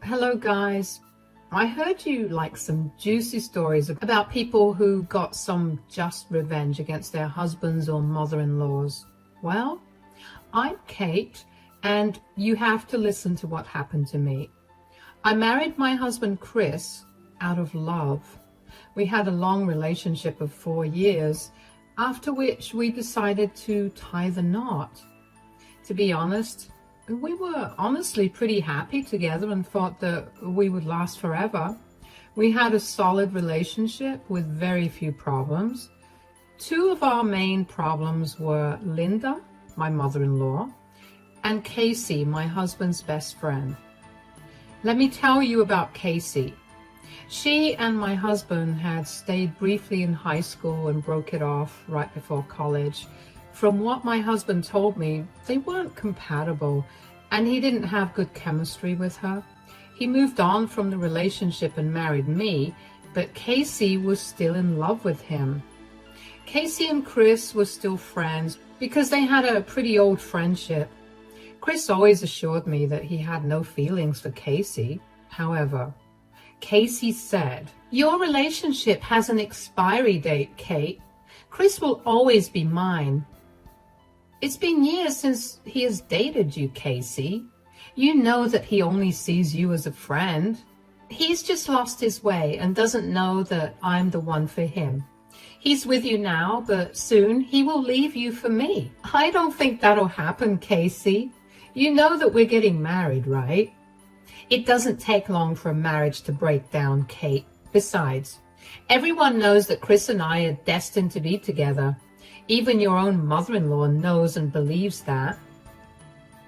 Hello guys, I heard you like some juicy stories about people who got some just revenge against their husbands or mother-in-laws. Well, I'm Kate and you have to listen to what happened to me. I married my husband Chris out of love. We had a long relationship of 4 years, after which we decided to tie the knot. To be honest, we were honestly pretty happy together and thought that we would last forever. We had a solid relationship with very few problems. Two of our main problems were Linda, my mother-in-law, and Casey, my husband's best friend. Let me tell you about Casey. She and my husband had stayed briefly in high school and broke it off right before college. From what my husband told me, they weren't compatible and he didn't have good chemistry with her. He moved on from the relationship and married me, but Casey was still in love with him. Casey and Chris were still friends because they had a pretty old friendship. Chris always assured me that he had no feelings for Casey. However, Casey said, "Your relationship has an expiry date, Kate. Chris will always be mine." It's been years since he has dated you, Casey. You know that he only sees you as a friend. He's just lost his way and doesn't know that I'm the one for him. He's with you now, but soon he will leave you for me. I don't think that'll happen, Casey. You know that we're getting married, right? It doesn't take long for a marriage to break down, Kate. Besides, everyone knows that Chris and I are destined to be together. Even your own mother-in-law knows and believes that.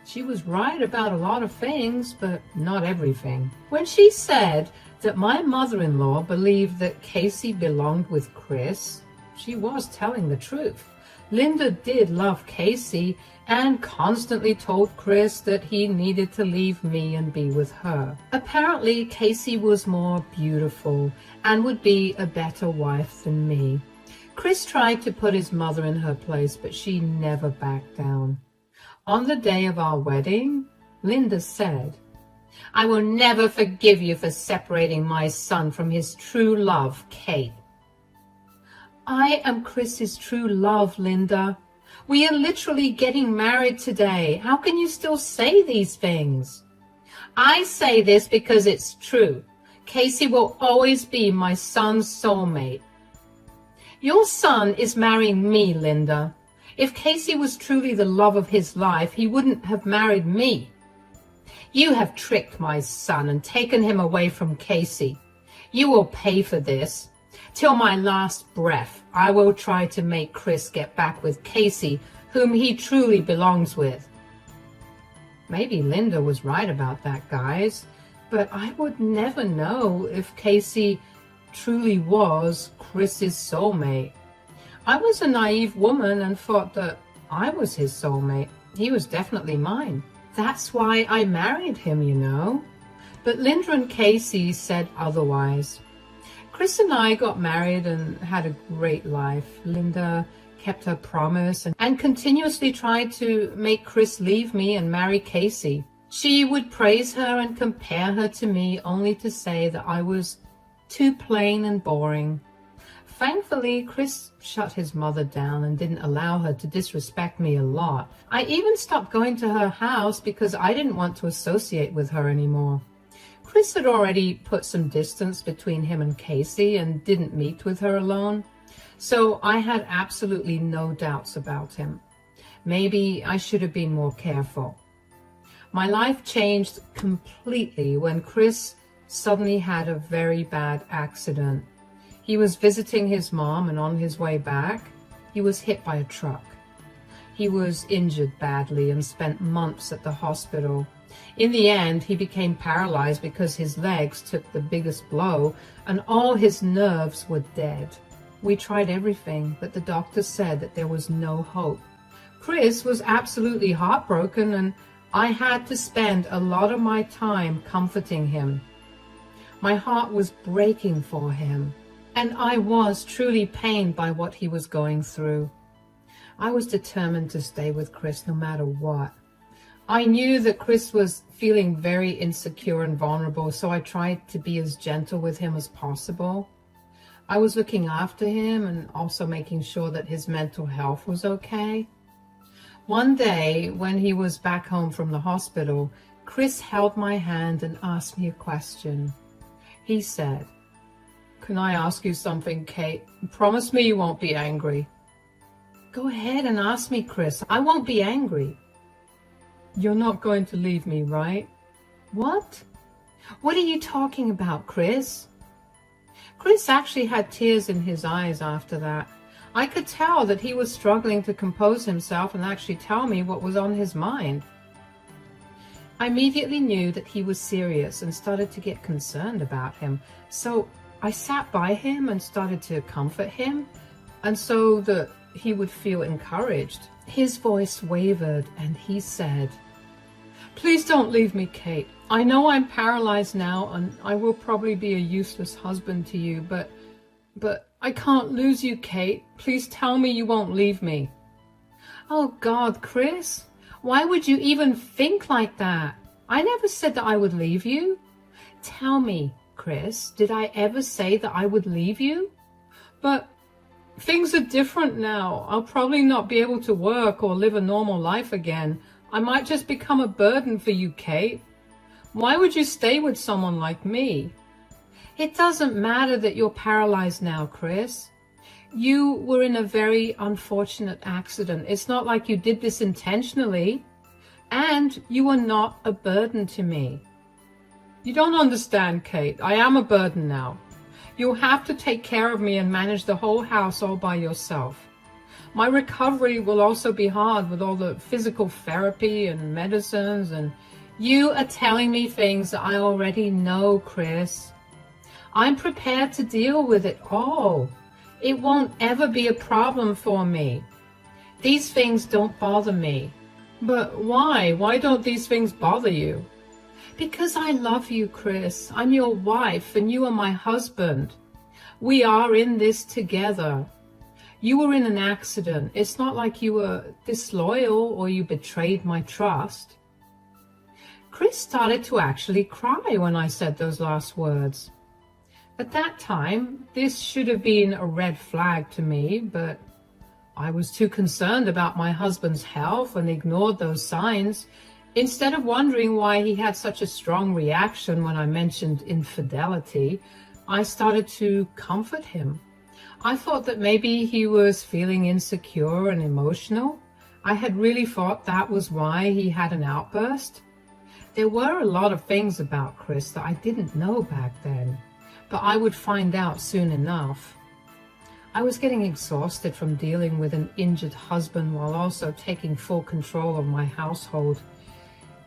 She was right about a lot of things, but not everything. When she said that my mother-in-law believed that Casey belonged with Chris, she was telling the truth. Linda did love Casey and constantly told Chris that he needed to leave me and be with her. Apparently, Casey was more beautiful and would be a better wife than me. Chris tried to put his mother in her place, but she never backed down. On the day of our wedding, Linda said, "I will never forgive you for separating my son from his true love, Kate." I am Chris's true love, Linda. We are literally getting married today. How can you still say these things? I say this because it's true. Casey will always be my son's soulmate. Your son is marrying me, Linda. If Casey was truly the love of his life, he wouldn't have married me. You have tricked my son and taken him away from Casey. You will pay for this. Till my last breath, I will try to make Chris get back with Casey, whom he truly belongs with. Maybe Linda was right about that, guys, but I would never know if Casey truly was Chris's soulmate. I was a naive woman and thought that I was his soulmate. He was definitely mine. That's why I married him, you know. But Linda and Casey said otherwise. Chris and I got married and had a great life. Linda kept her promise and continuously tried to make Chris leave me and marry Casey. She would praise her and compare her to me, only to say that I was too plain and boring. Thankfully, Chris shut his mother down and didn't allow her to disrespect me a lot. I even stopped going to her house because I didn't want to associate with her anymore. Chris had already put some distance between him and Casey and didn't meet with her alone, so I had absolutely no doubts about him. Maybe I should have been more careful. My life changed completely when Chris suddenly had a very bad accident. He was visiting his mom, and on his way back, he was hit by a truck. He was injured badly and spent months at the hospital. In the end, he became paralyzed because his legs took the biggest blow and all his nerves were dead. We tried everything, but the doctor said that there was no hope. Chris was absolutely heartbroken, and I had to spend a lot of my time comforting him. My heart was breaking for him, and I was truly pained by what he was going through. I was determined to stay with Chris no matter what. I knew that Chris was feeling very insecure and vulnerable, so I tried to be as gentle with him as possible. I was looking after him and also making sure that his mental health was okay. One day, when he was back home from the hospital, Chris held my hand and asked me a question. He said, "Can I ask you something, Kate? Promise me you won't be angry." "Go ahead and ask me, Chris. I won't be angry." "You're not going to leave me, right?" "What? What are you talking about, Chris?" Chris actually had tears in his eyes after that. I could tell that he was struggling to compose himself and actually tell me what was on his mind. I immediately knew that he was serious and started to get concerned about him. So I sat by him and started to comfort him, and so that he would feel encouraged. His voice wavered and he said, "Please don't leave me, Kate. I know I'm paralyzed now and I will probably be a useless husband to you, but I can't lose you, Kate. Please tell me you won't leave me." "Oh God, Chris, why would you even think like that? I never said that I would leave you. Tell me, Chris, did I ever say that I would leave you?" "But things are different now. I'll probably not be able to work or live a normal life again. I might just become a burden for you, Kate. Why would you stay with someone like me?" "It doesn't matter that you're paralyzed now, Chris. You were in a very unfortunate accident. It's not like you did this intentionally. And you are not a burden to me." "You don't understand, Kate. I am a burden now. You'll have to take care of me and manage the whole house all by yourself. My recovery will also be hard with all the physical therapy and medicines, and you are telling me things that I already know, Chris. I'm prepared to deal with it all. It won't ever be a problem for me. These things don't bother me." "But why? Why don't these things bother you?" "Because I love you, Chris. I'm your wife and you are my husband. We are in this together. You were in an accident. It's not like you were disloyal or you betrayed my trust." Chris started to actually cry when I said those last words. At that time, this should have been a red flag to me, but I was too concerned about my husband's health and ignored those signs. Instead of wondering why he had such a strong reaction when I mentioned infidelity, I started to comfort him. I thought that maybe he was feeling insecure and emotional. I had really thought that was why he had an outburst. There were a lot of things about Chris that I didn't know back then, but I would find out soon enough. I was getting exhausted from dealing with an injured husband while also taking full control of my household.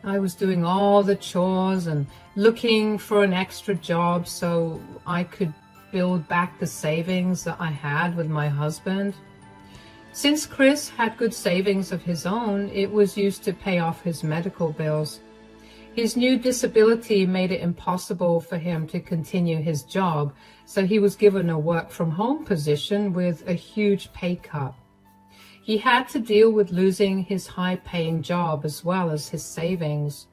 I was doing all the chores and looking for an extra job so I could build back the savings that I had with my husband. Since Chris had good savings of his own, it was used to pay off his medical bills. His new disability made it impossible for him to continue his job, so he was given a work-from-home position with a huge pay cut. He had to deal with losing his high-paying job as well as his savings.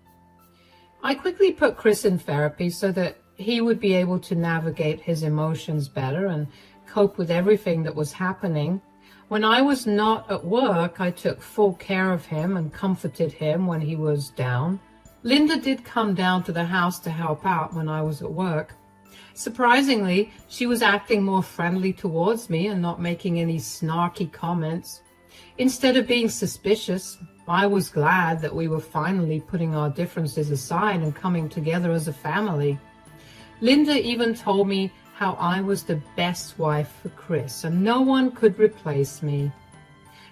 I quickly put Chris in therapy so that he would be able to navigate his emotions better and cope with everything that was happening. When I was not at work, I took full care of him and comforted him when he was down. Linda did come down to the house to help out when I was at work. Surprisingly, she was acting more friendly towards me and not making any snarky comments. Instead of being suspicious, I was glad that we were finally putting our differences aside and coming together as a family. Linda even told me how I was the best wife for Chris and no one could replace me.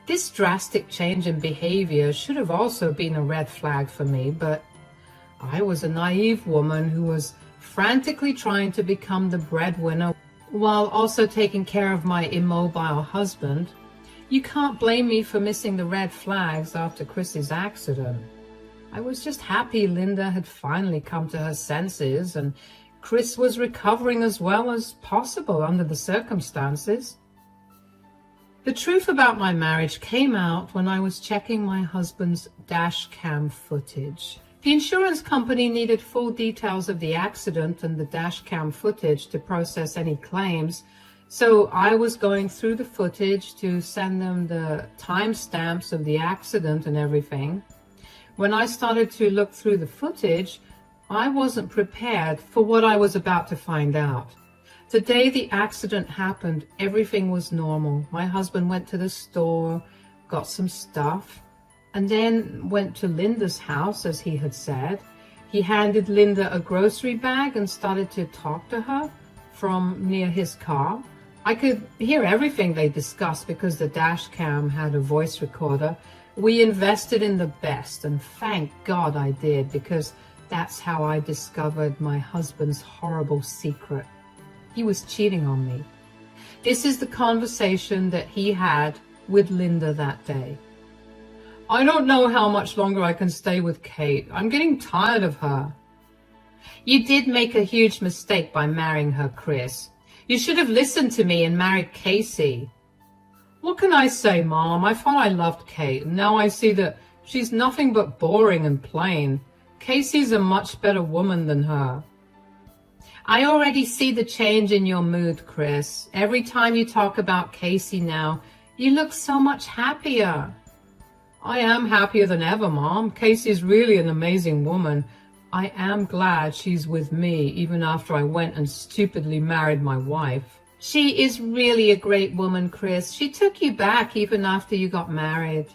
This drastic change in behavior should have also been a red flag for me, but I was a naive woman who was frantically trying to become the breadwinner while also taking care of my immobile husband. You can't blame me for missing the red flags after Chris's accident. I was just happy Linda had finally come to her senses and Chris was recovering as well as possible under the circumstances. The truth about my marriage came out when I was checking my husband's dash cam footage. The insurance company needed full details of the accident and the dash cam footage to process any claims, so I was going through the footage to send them the timestamps of the accident and everything. When I started to look through the footage, I wasn't prepared for what I was about to find out. The day the accident happened, everything was normal. My husband went to the store, got some stuff, and then went to Linda's house, as he had said. He handed Linda a grocery bag and started to talk to her from near his car. I could hear everything they discussed because the dash cam had a voice recorder. We invested in the best, and thank God I did, because that's how I discovered my husband's horrible secret. He was cheating on me. This is the conversation that he had with Linda that day. I don't know how much longer I can stay with Kate. I'm getting tired of her. You did make a huge mistake by marrying her, Chris. You should have listened to me and married Casey. What can I say, Mom? I thought I loved Kate, and now I see that she's nothing but boring and plain. Casey's a much better woman than her. I already see the change in your mood, Chris. Every time you talk about Casey now, you look so much happier. I am happier than ever, Mom. Casey's really an amazing woman. I am glad she's with me, even after I went and stupidly married my wife. She is really a great woman, Chris. She took you back even after you got married.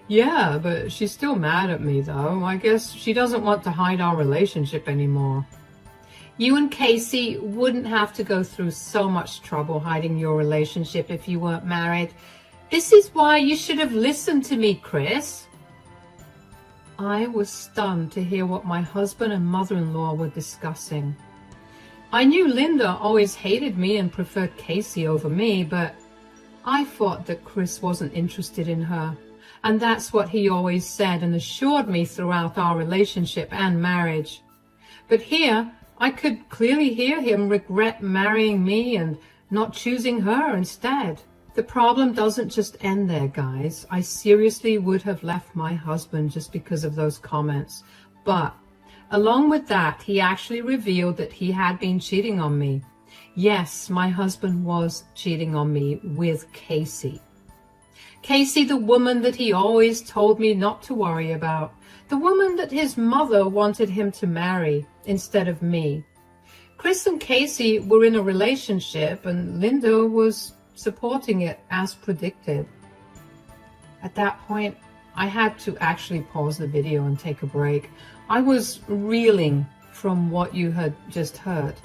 Yeah, but she's still mad at me, though. I guess she doesn't want to hide our relationship anymore. You and Casey wouldn't have to go through so much trouble hiding your relationship if you weren't married. This is why you should have listened to me, Chris. I was stunned to hear what my husband and mother-in-law were discussing. I knew Linda always hated me and preferred Casey over me, but I thought that Chris wasn't interested in her. And that's what he always said and assured me throughout our relationship and marriage. But here, I could clearly hear him regret marrying me and not choosing her instead. The problem doesn't just end there, guys. I seriously would have left my husband just because of those comments. But along with that, he actually revealed that he had been cheating on me. Yes, my husband was cheating on me with Casey. Casey, the woman that he always told me not to worry about. The woman that his mother wanted him to marry instead of me. Chris and Casey were in a relationship and Linda was supporting it as predicted. At that point, I had to actually pause the video and take a break. I was reeling from what you had just heard.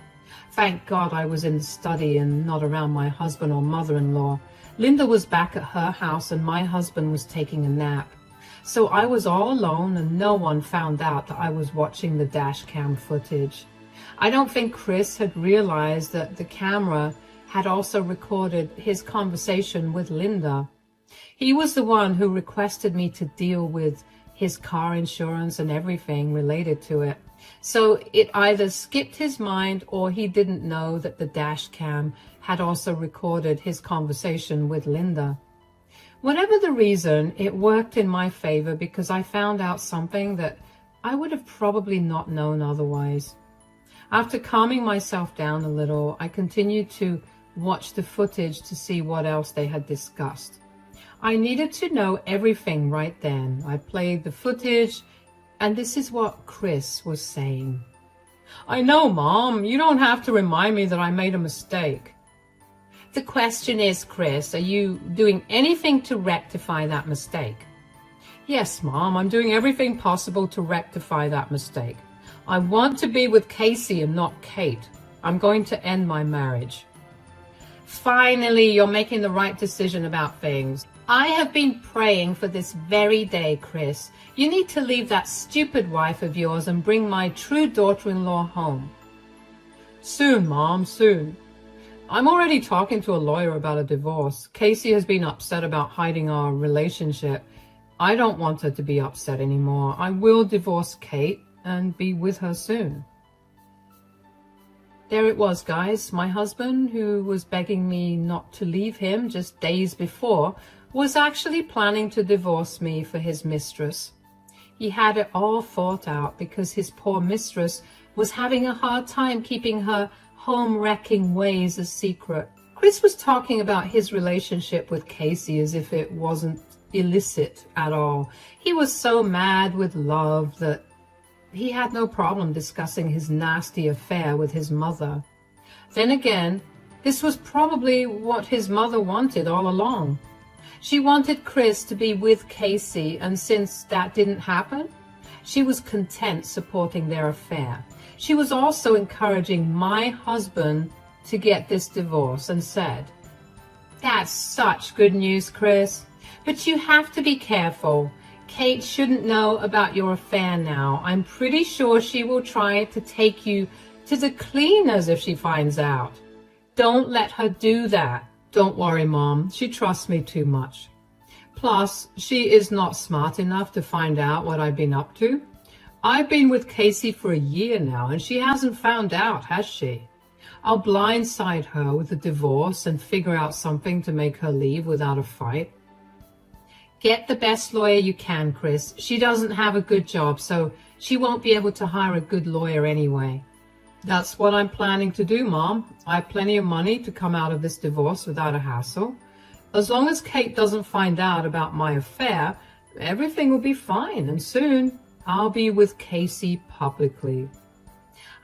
Thank God I was in the study and not around my husband or mother-in-law. Linda was back at her house and my husband was taking a nap. So I was all alone and no one found out that I was watching the dash cam footage. I don't think Chris had realized that the camera had also recorded his conversation with Linda. He was the one who requested me to deal with his car insurance and everything related to it. So it either skipped his mind or he didn't know that the dash cam had also recorded his conversation with Linda. Whatever the reason, it worked in my favor because I found out something that I would have probably not known otherwise. After calming myself down a little, I continued to watch the footage to see what else they had discussed. I needed to know everything right then. I played the footage, and this is what Chris was saying. I know, Mom. You don't have to remind me that I made a mistake. The question is, Chris, are you doing anything to rectify that mistake? Yes, Mom, I'm doing everything possible to rectify that mistake. I want to be with Casey and not Kate. I'm going to end my marriage. Finally, you're making the right decision about things. I have been praying for this very day, Chris. You need to leave that stupid wife of yours and bring my true daughter-in-law home. Soon, Mom, soon. I'm already talking to a lawyer about a divorce. Casey has been upset about hiding our relationship. I don't want her to be upset anymore. I will divorce Kate and be with her soon. There it was, guys. My husband, who was begging me not to leave him just days before, was actually planning to divorce me for his mistress. He had it all thought out because his poor mistress was having a hard time keeping her home-wrecking ways a secret. Chris was talking about his relationship with Casey as if it wasn't illicit at all. He was so mad with love that he had no problem discussing his nasty affair with his mother. Then again, this was probably what his mother wanted all along. She wanted Chris to be with Casey, and since that didn't happen, she was content supporting their affair. She was also encouraging my husband to get this divorce and said, "That's such good news, Chris, but you have to be careful. Kate shouldn't know about your affair now. I'm pretty sure she will try to take you to the cleaners if she finds out. Don't let her do that." "Don't worry, Mom. She trusts me too much. Plus, she is not smart enough to find out what I've been up to. I've been with Casey for a year now, and she hasn't found out, has she? I'll blindside her with a divorce and figure out something to make her leave without a fight." "Get the best lawyer you can, Chris. She doesn't have a good job, so she won't be able to hire a good lawyer anyway." "That's what I'm planning to do, Mom. I have plenty of money to come out of this divorce without a hassle. As long as Kate doesn't find out about my affair, everything will be fine, and soon I'll be with Casey publicly."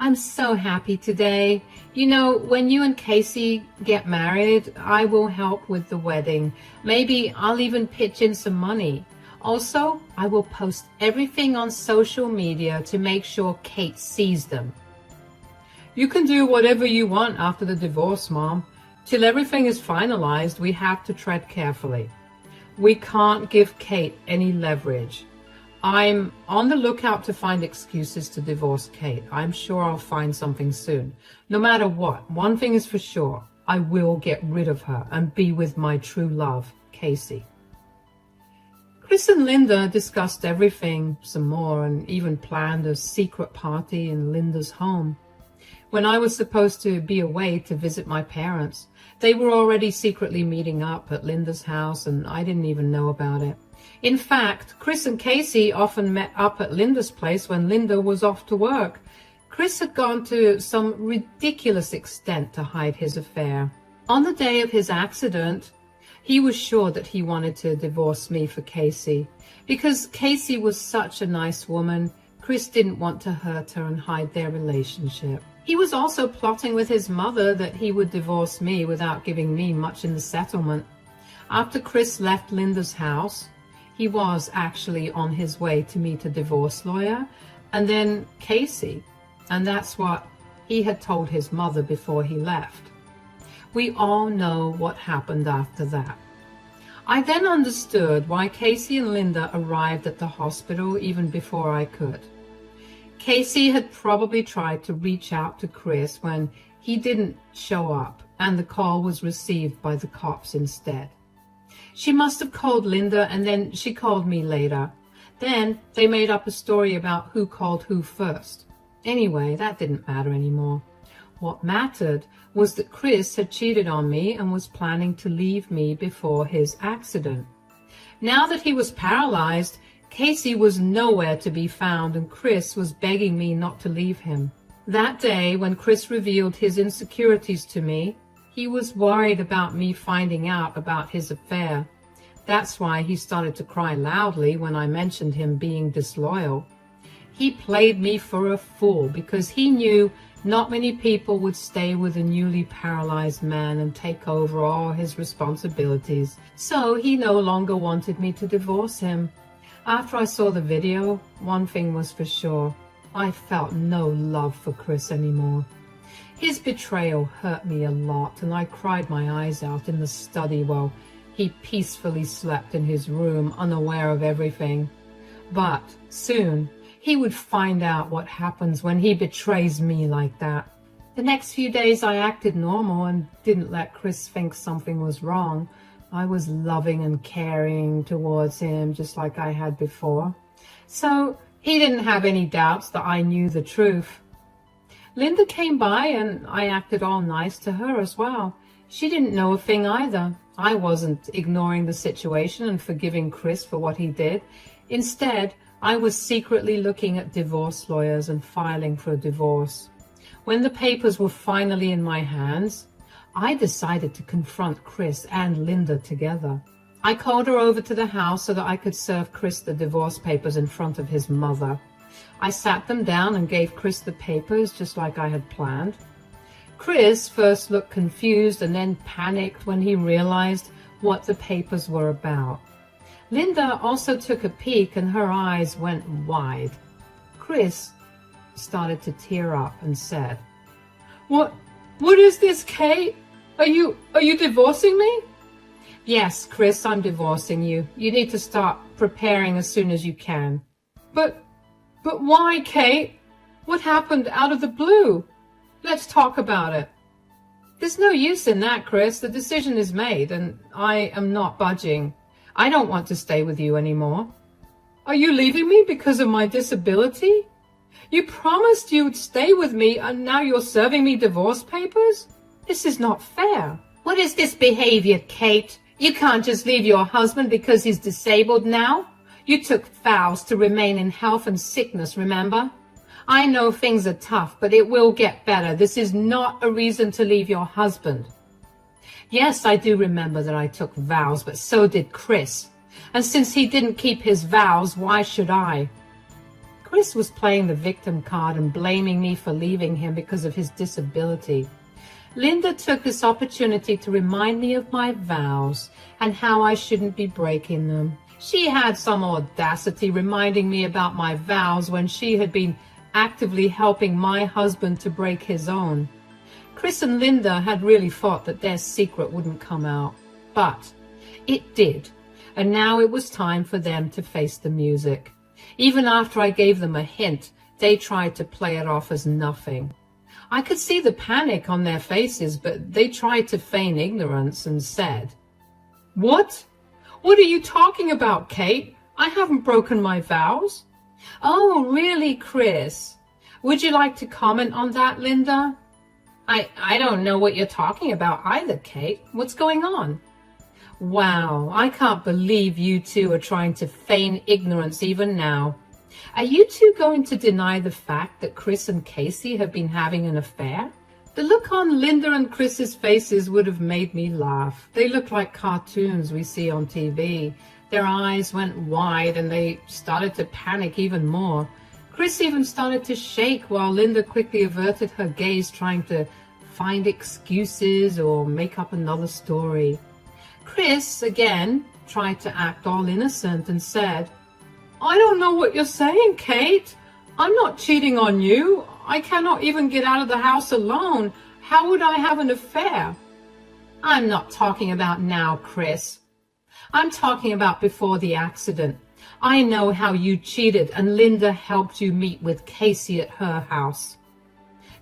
"I'm so happy today. You know, when you and Casey get married, I will help with the wedding. Maybe I'll even pitch in some money. Also, I will post everything on social media to make sure Kate sees them." "You can do whatever you want after the divorce, Mom. Till everything is finalized, we have to tread carefully. We can't give Kate any leverage. I'm on the lookout to find excuses to divorce Kate. I'm sure I'll find something soon. No matter what, one thing is for sure. I will get rid of her and be with my true love, Casey." Chris and Linda discussed everything some more and even planned a secret party in Linda's home. When I was supposed to be away to visit my parents, they were already secretly meeting up at Linda's house, and I didn't even know about it. In fact, Chris and Casey often met up at Linda's place when Linda was off to work. Chris had gone to some ridiculous extent to hide his affair. On the day of his accident, he was sure that he wanted to divorce me for Casey. Because Casey was such a nice woman, Chris didn't want to hurt her and hide their relationship. He was also plotting with his mother that he would divorce me without giving me much in the settlement. After Chris left Linda's house, he was actually on his way to meet a divorce lawyer, and then Casey, and that's what he had told his mother before he left. We all know what happened after that. I then understood why Casey and Linda arrived at the hospital even before I could. Casey had probably tried to reach out to Chris when he didn't show up, and the call was received by the cops instead. She must have called Linda, and then she called me later. Then they made up a story about who called who first. Anyway, that didn't matter anymore. What mattered was that Chris had cheated on me and was planning to leave me before his accident. Now that he was paralyzed, Casey was nowhere to be found, and Chris was begging me not to leave him. That day, when Chris revealed his insecurities to me, he was worried about me finding out about his affair. That's why he started to cry loudly when I mentioned him being disloyal. He played me for a fool because he knew not many people would stay with a newly paralyzed man and take over all his responsibilities. So he no longer wanted me to divorce him. After I saw the video, one thing was for sure. I felt no love for Chris anymore. His betrayal hurt me a lot, and I cried my eyes out in the study while he peacefully slept in his room, unaware of everything. But soon, he would find out what happens when he betrays me like that. The next few days I acted normal and didn't let Chris think something was wrong. I was loving and caring towards him just like I had before. So he didn't have any doubts that I knew the truth. Linda came by and I acted all nice to her as well. She didn't know a thing either. I wasn't ignoring the situation and forgiving Chris for what he did. Instead, I was secretly looking at divorce lawyers and filing for a divorce. When the papers were finally in my hands, I decided to confront Chris and Linda together. I called her over to the house so that I could serve Chris the divorce papers in front of his mother. I sat them down and gave Chris the papers just like I had planned. Chris first looked confused and then panicked when he realized what the papers were about. Linda also took a peek and her eyes went wide. Chris started to tear up and said, What is this, Kate? Are you divorcing me? Yes, Chris, I'm divorcing you. You need to start preparing as soon as you can. But why, Kate? What happened out of the blue? Let's talk about it. There's no use in that, Chris. The decision is made, and I am not budging. I don't want to stay with you anymore. Are you leaving me because of my disability? You promised you'd stay with me, and now you're serving me divorce papers? This is not fair. What is this behavior, Kate? You can't just leave your husband because he's disabled now. You took vows to remain in health and sickness, remember? I know things are tough, but it will get better. This is not a reason to leave your husband. Yes, I do remember that I took vows, but so did Chris. And since he didn't keep his vows, why should I? Chris was playing the victim card and blaming me for leaving him because of his disability. Linda took this opportunity to remind me of my vows and how I shouldn't be breaking them. She had some audacity reminding me about my vows when she had been actively helping my husband to break his own. Chris and Linda had really thought that their secret wouldn't come out, but it did, and now it was time for them to face the music. Even after I gave them a hint, they tried to play it off as nothing. I could see the panic on their faces, but they tried to feign ignorance and said, What? What are you talking about, Kate? I haven't broken my vows. Oh, really, Chris? Would you like to comment on that, Linda? I don't know what you're talking about either, Kate. What's going on? Wow, I can't believe you two are trying to feign ignorance even now. Are you two going to deny the fact that Chris and Casey have been having an affair? The look on Linda and Chris's faces would have made me laugh. They looked like cartoons we see on TV. Their eyes went wide and they started to panic even more. Chris even started to shake while Linda quickly averted her gaze, trying to find excuses or make up another story. Chris, again, tried to act all innocent and said, I don't know what you're saying, Kate. I'm not cheating on you. I cannot even get out of the house alone. How would I have an affair? I'm not talking about now, Chris. I'm talking about before the accident. I know how you cheated and Linda helped you meet with Casey at her house.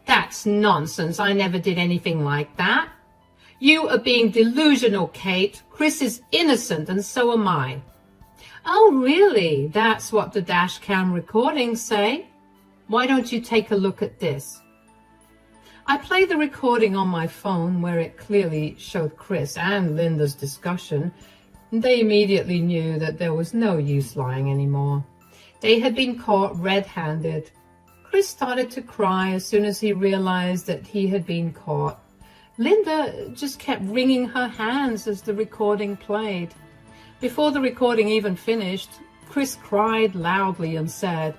That's nonsense. I never did anything like that. You are being delusional, Kate. Chris is innocent and so am I. Oh, really? That's what the dash cam recordings say? Why don't you take a look at this? I played the recording on my phone where it clearly showed Chris and Linda's discussion. They immediately knew that there was no use lying anymore. They had been caught red-handed. Chris started to cry as soon as he realized that he had been caught. Linda just kept wringing her hands as the recording played. Before the recording even finished, Chris cried loudly and said,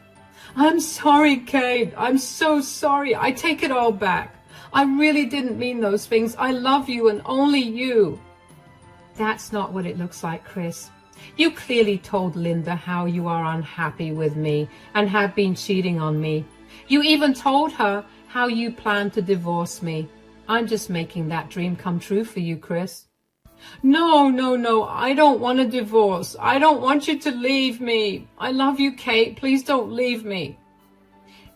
I'm sorry, Kate. I'm so sorry. I take it all back. I really didn't mean those things. I love you and only you. That's not what it looks like, Chris. You clearly told Linda how you are unhappy with me and have been cheating on me. You even told her how you plan to divorce me. I'm just making that dream come true for you, Chris. No. I don't want a divorce. I don't want you to leave me. I love you, Kate. Please don't leave me.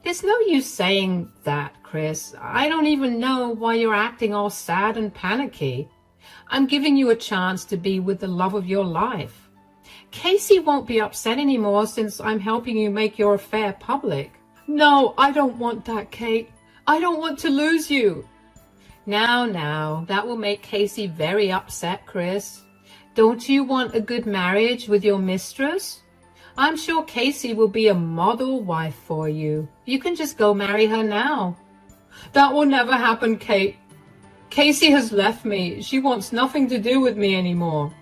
There's no use saying that, Chris. I don't even know why you're acting all sad and panicky. I'm giving you a chance to be with the love of your life. Casey won't be upset anymore since I'm helping you make your affair public. No, I don't want that, Kate. I don't want to lose you. Now, that will make Casey very upset, Chris. Don't you want a good marriage with your mistress? I'm sure Casey will be a model wife for you. You can just go marry her now. That will never happen, Kate. Casey has left me. She wants nothing to do with me anymore.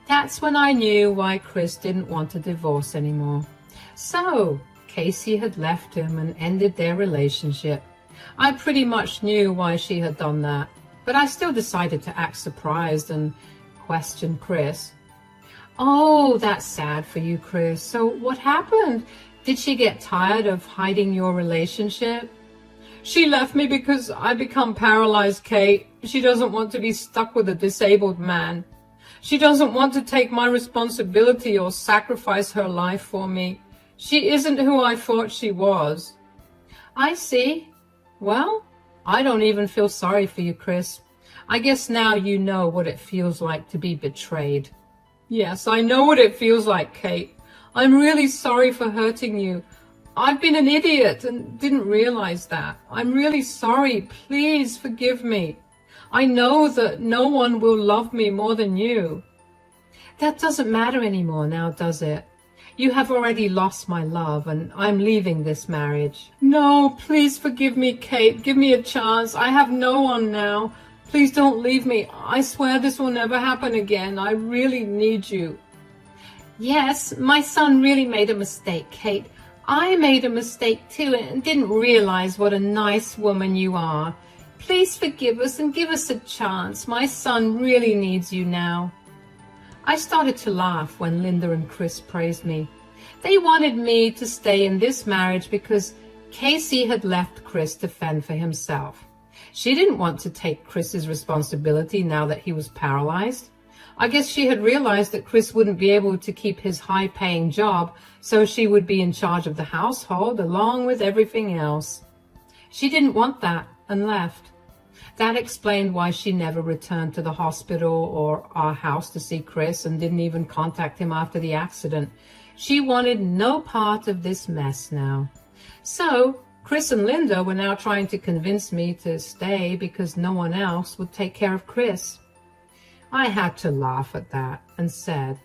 That's when I knew why Chris didn't want a divorce anymore. So, Casey had left him and ended their relationship. I pretty much knew why she had done that, but I still decided to act surprised and question Chris. Oh, that's sad for you, Chris. So what happened? Did she get tired of hiding your relationship? She left me because I become paralyzed, Kate. She doesn't want to be stuck with a disabled man. She doesn't want to take my responsibility or sacrifice her life for me. She isn't who I thought she was. I see. Well, I don't even feel sorry for you, Chris. I guess now you know what it feels like to be betrayed. Yes, I know what it feels like, Kate. I'm really sorry for hurting you. I've been an idiot and didn't realize that. I'm really sorry. Please forgive me. I know that no one will love me more than you. That doesn't matter anymore now, does it? You have already lost my love and I'm leaving this marriage. No, please forgive me, Kate. Give me a chance. I have no one now. Please don't leave me. I swear this will never happen again. I really need you. Yes, my son really made a mistake, Kate. I made a mistake too and didn't realize what a nice woman you are. Please forgive us and give us a chance. My son really needs you now. I started to laugh when Linda and Chris praised me. They wanted me to stay in this marriage because Casey had left Chris to fend for himself. She didn't want to take Chris's responsibility now that he was paralyzed. I guess she had realized that Chris wouldn't be able to keep his high-paying job, so she would be in charge of the household along with everything else. She didn't want that and left. That explained why she never returned to the hospital or our house to see Chris and didn't even contact him after the accident. She wanted no part of this mess now. So Chris and Linda were now trying to convince me to stay because no one else would take care of Chris. I had to laugh at that and said,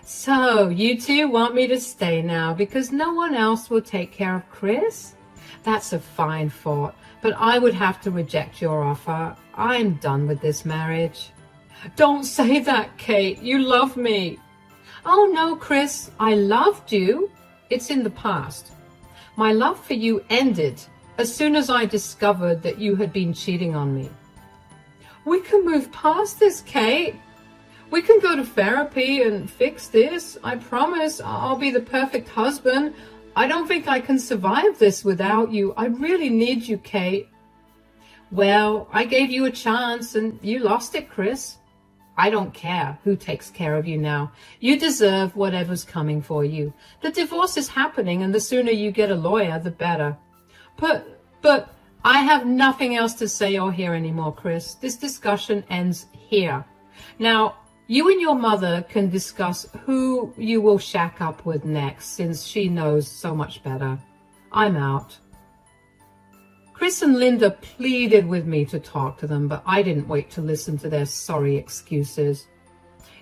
"So you two want me to stay now because no one else will take care of Chris? That's a fine thought, but I would have to reject your offer. I'm done with this marriage." Don't say that, Kate. You love me. Oh, no, Chris. I loved you. It's in the past. My love for you ended as soon as I discovered that you had been cheating on me. We can move past this, Kate. We can go to therapy and fix this. I promise I'll be the perfect husband. I don't think I can survive this without you. I really need you, Kate. Well, I gave you a chance and you lost it, Chris. I don't care who takes care of you now. You deserve whatever's coming for you. The divorce is happening and the sooner you get a lawyer, the better. But I have nothing else to say or hear anymore, Chris. This discussion ends here. Now, you and your mother can discuss who you will shack up with next, since she knows so much better. I'm out. Chris and Linda pleaded with me to talk to them, but I didn't wait to listen to their sorry excuses.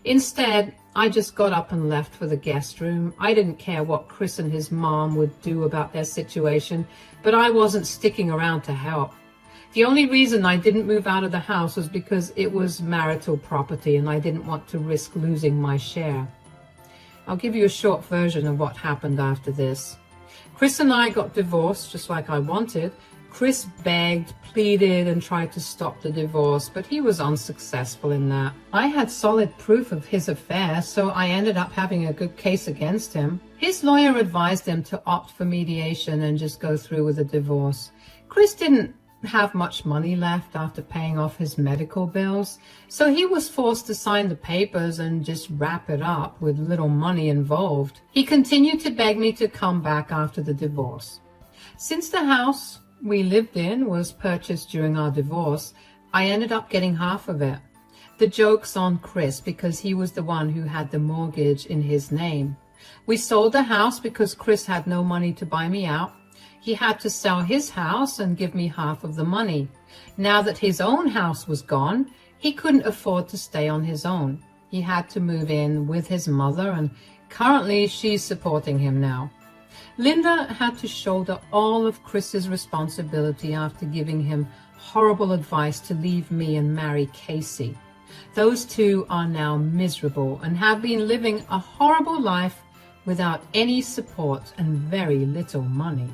Instead, I just got up and left for the guest room. I didn't care what Chris and his mom would do about their situation, but I wasn't sticking around to help. The only reason I didn't move out of the house was because it was marital property and I didn't want to risk losing my share. I'll give you a short version of what happened after this. Chris and I got divorced just like I wanted. Chris begged, pleaded, and tried to stop the divorce, but he was unsuccessful in that. I had solid proof of his affair, so I ended up having a good case against him. His lawyer advised him to opt for mediation and just go through with the divorce. Chris didn't have much money left after paying off his medical bills, so he was forced to sign the papers and just wrap it up with little money involved. He continued to beg me to come back after the divorce. Since the house we lived in was purchased during our divorce, I ended up getting half of it. The joke's on Chris because he was the one who had the mortgage in his name. We sold the house because Chris had no money to buy me out. He had to sell his house and give me half of the money. Now that his own house was gone, he couldn't afford to stay on his own. He had to move in with his mother, and currently she's supporting him now. Linda had to shoulder all of Chris's responsibility after giving him horrible advice to leave me and marry Casey. Those two are now miserable and have been living a horrible life without any support and very little money.